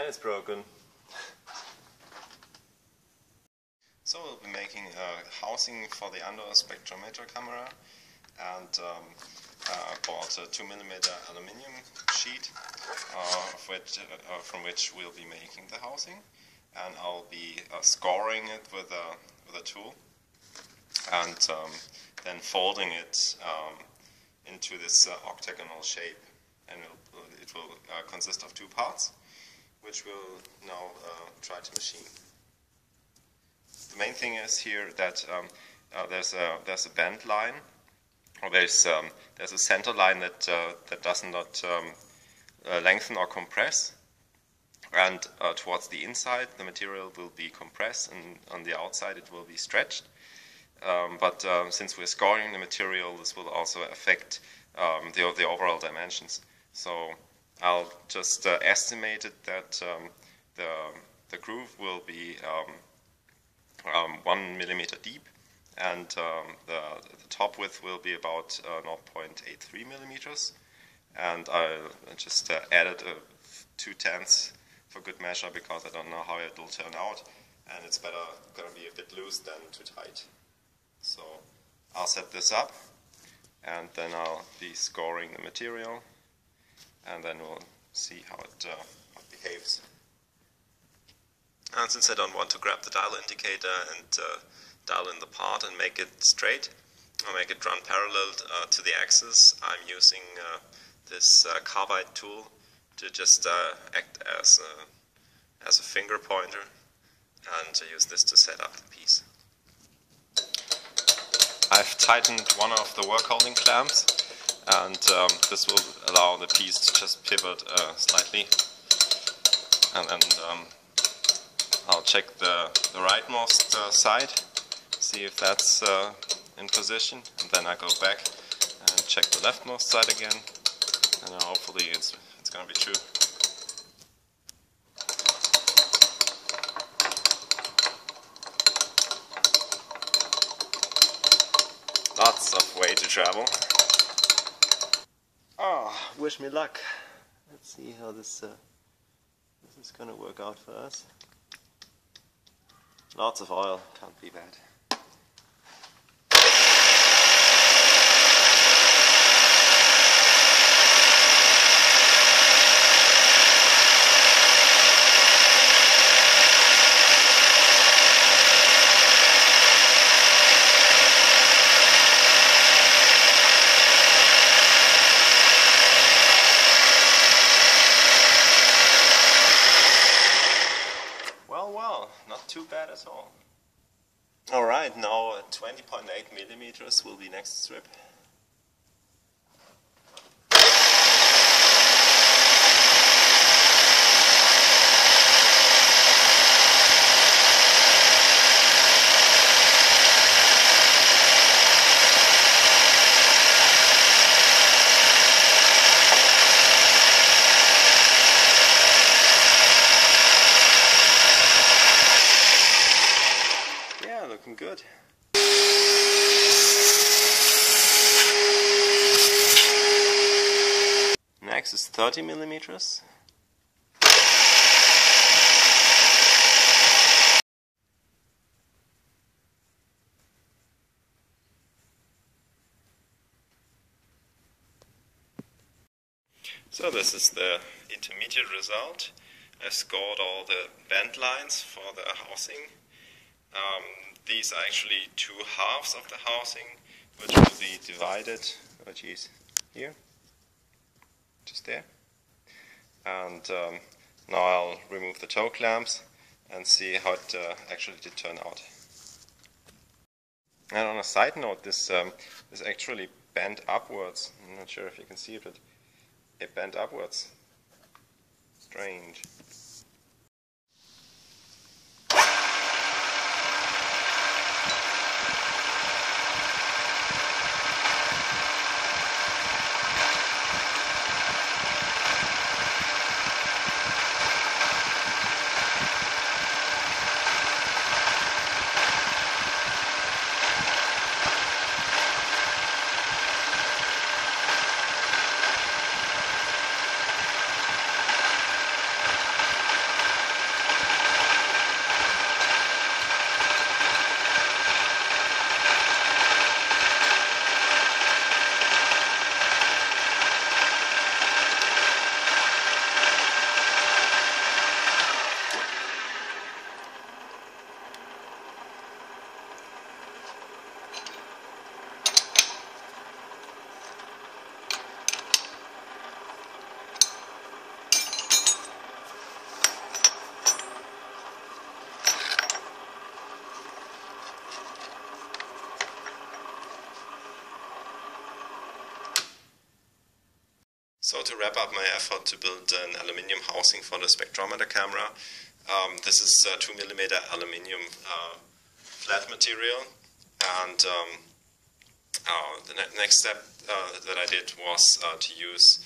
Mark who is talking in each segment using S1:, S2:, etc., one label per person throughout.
S1: And it's broken.
S2: So we'll be making a housing for the Andor spectrometer camera, and bought a 2mm aluminium sheet from which we'll be making the housing, and I'll be scoring it with a tool, and then folding it into this octagonal shape, and it will consist of two parts, which we'll now try to machine. The main thing is here that there's a bend line, or there's a center line that does not lengthen or compress, and towards the inside the material will be compressed, and on the outside it will be stretched. But since we're scoring the material, this will also affect the overall dimensions. So I'll just estimate it that the groove will be 1 millimeter deep, and the top width will be about 0.83 millimeters. And I just added 2/10 for good measure, because I don't know how it will turn out, and it's better going to be a bit loose than too tight. So I'll set this up, and then I'll be scoring the material, and then we'll see how it behaves. And since I don't want to grab the dial indicator and dial in the part and make it straight, or make it run parallel to the axis, I'm using this carbide tool to just act as a finger pointer, and to use this to set up the piece. I've tightened one of the work holding clamps, and this will allow the piece to just pivot slightly, and then I'll check the rightmost side, see if that's in position, and then I go back and check the leftmost side again, and hopefully it's going to be true. Lots of way to travel.
S1: Oh, wish me luck. Let's see how this is going to work out for us. Lots of oil, can't be bad. Well, not too bad at all. Alright, now 20.8 millimeters will be next strip. Looking good. Next is 30 millimeters. So this is the intermediate result. I scored all the bend lines for the housing. These are actually two halves of the housing, which will be divided, here, just there. And now I'll remove the toe clamps and see how it actually did turn out. And on a side note, this is actually bent upwards. I'm not sure if you can see it, but it bent upwards. Strange. to wrap up my effort to build an aluminium housing for the spectrometer camera, this is 2mm aluminium flat material, and the next step that I did was to use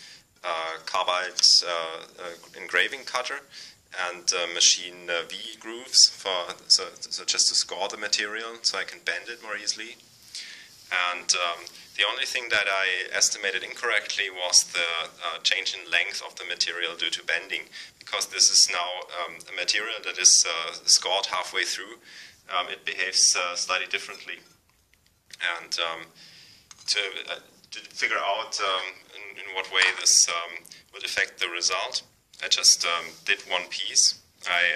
S1: carbide engraving cutter and machine V grooves so just to score the material so I can bend it more easily. And the only thing that I estimated incorrectly was the change in length of the material due to bending, because this is now a material that is scored halfway through. It behaves slightly differently. And to figure out in what way this would affect the result, I just did one piece. I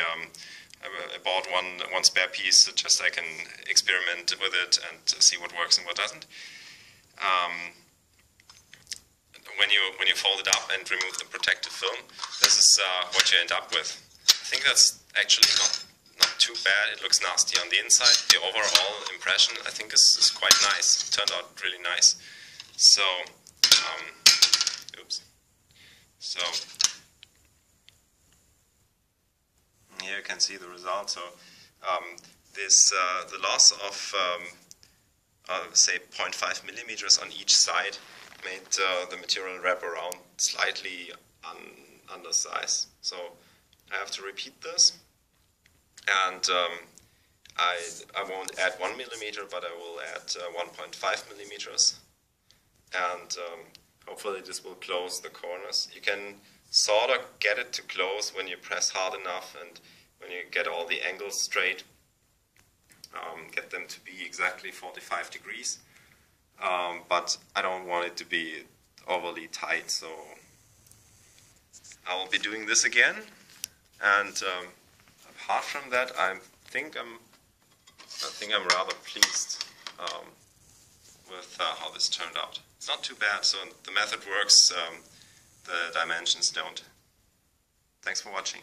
S1: bought one spare piece just so I can experiment with it and see what works and what doesn't. When you fold it up and remove the protective film, this is what you end up with. I think that's actually not too bad. It looks nasty on the inside. The overall impression, I think, is quite nice. It turned out really nice. So, oops. So here you can see the result. So the loss of say 0.5 millimeters on each side made the material wrap around slightly undersized. So I have to repeat this, and I won't add 1 millimeter, but I will add 1.5 millimeters, and hopefully this will close the corners. You can sort of get it to close when you press hard enough and when you get all the angles straight, get them to be exactly 45 degrees. But I don't want it to be overly tight, so I will be doing this again. And apart from that, I think I'm rather pleased with how this turned out. It's not too bad. So the method works. The dimensions don't. Thanks for watching.